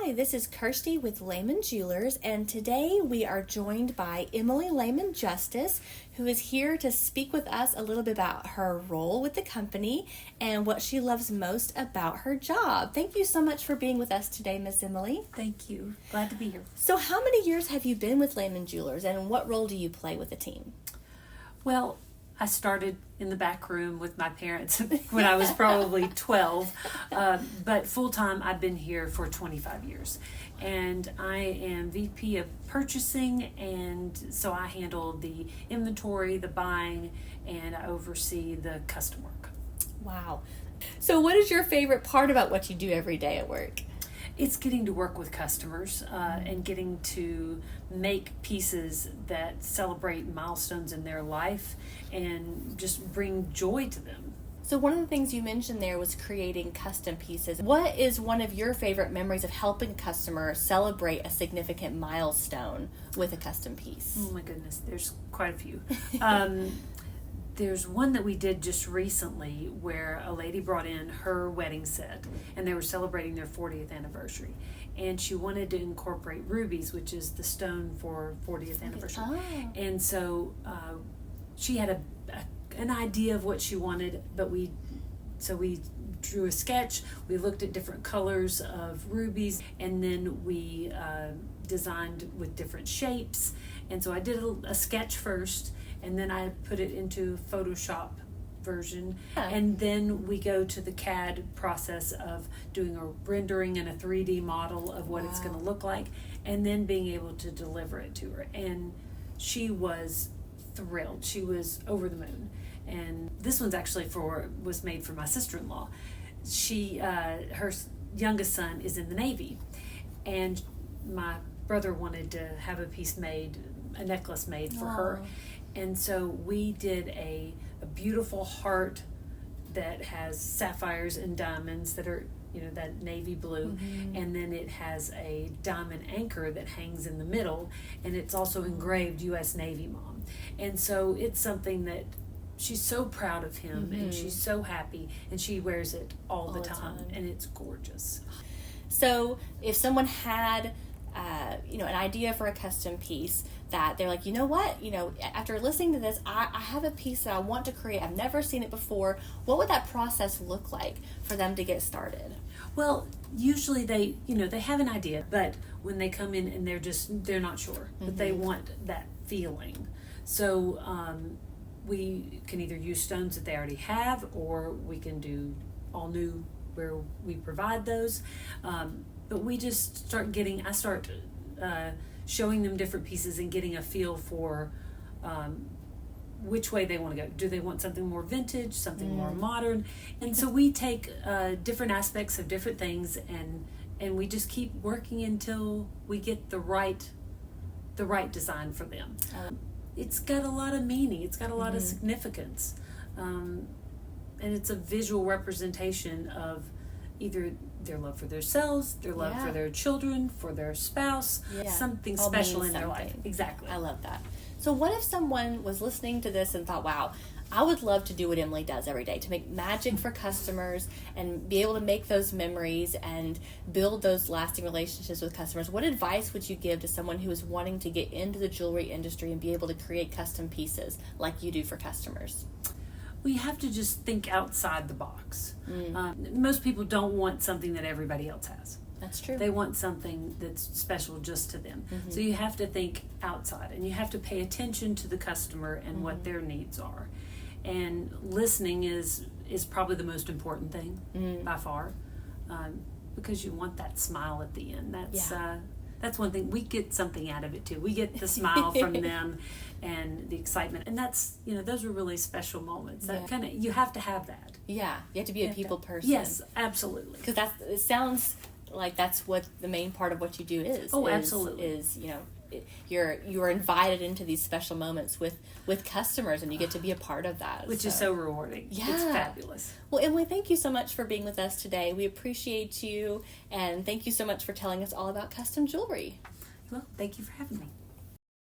Hi, this is Kirsty with Lamon Jewelers, and today we are joined by Emily Lamon Justice, who is here to speak with us a little bit about her role with the company and what she loves most about her job. Thank you so much for being with us today, Miss Emily. Thank you. Glad to be here. So how many years have you been with Lamon Jewelers, and what role do you play with the team? Well, I started in the back room with my parents when I was probably 12, but full-time I've been here for 25 years. And I am VP of Purchasing, and so I handle the inventory, the buying, and I oversee the custom work. Wow. So what is your favorite part about what you do every day at work? It's getting to work with customers and getting to make pieces that celebrate milestones in their life and just bring joy to them. So one of the things you mentioned there was creating custom pieces. What is one of your favorite memories of helping a customer celebrate a significant milestone with a custom piece? Oh my goodness, there's quite a few. There's one that we did just recently where a lady brought in her wedding set and they were celebrating their 40th anniversary. And she wanted to incorporate rubies, which is the stone for 40th anniversary. Oh. And so she had an idea of what she wanted, but we drew a sketch, we looked at different colors of rubies, and then we designed with different shapes. And so I did a sketch first, and then I put it into Photoshop version, and then we go to the CAD process of doing a rendering and a 3D model of what it's going to look like, and then being able to deliver it to her. And she was thrilled. She was over the moon. And this one's actually was made for my sister-in-law. Her youngest son is in the Navy, and my brother wanted to have a necklace made for her. And so we did a beautiful heart that has sapphires and diamonds that are, that navy blue. Mm-hmm. And then it has a diamond anchor that hangs in the middle. And it's also engraved U.S. Navy Mom. And so it's something that she's so proud of him, mm-hmm. and she's so happy. And she wears it all the time. And it's gorgeous. So if someone had an idea for a custom piece that they're like, after listening to this, I have a piece that I want to create. I've never seen it before. What would that process look like for them to get started? Well, usually they have an idea, but when they come in and they're not sure, mm-hmm. but they want that feeling. So we can either use stones that they already have, or we can do all new where we provide those. But we just I start showing them different pieces and getting a feel for which way they want to go. Do they want something more vintage, something more modern? And so we take different aspects of different things and we just keep working until we get the right design for them. It's got a lot of meaning. It's got a lot of significance. And it's a visual representation of either their love for themselves, their love for their children, for their spouse, something special in their life. Exactly. I love that. So what if someone was listening to this and thought, wow, I would love to do what Emily does every day, to make magic for customers and be able to make those memories and build those lasting relationships with customers. What advice would you give to someone who is wanting to get into the jewelry industry and be able to create custom pieces like you do for customers? We have to just think outside the box. Most people don't want something that everybody else has. That's true. They want something that's special just to them. Mm-hmm. So you have to think outside, and you have to pay attention to the customer and what their needs are. And listening is probably the most important thing by far, because you want that smile at the end. That's one thing. We get something out of it too. We get the smile from them and the excitement, and that's those are really special moments. That you have to have that. Yeah, you have to be a people person. Yes, absolutely. Because it sounds like that's what the main part of what you do is. Oh, absolutely. Is you're invited into these special moments with customers, and you get to be a part of that, which is so rewarding. Yeah, it's fabulous. Well, Emily, thank you so much for being with us today. We appreciate you, and thank you so much for telling us all about custom jewelry. Well, thank you for having me.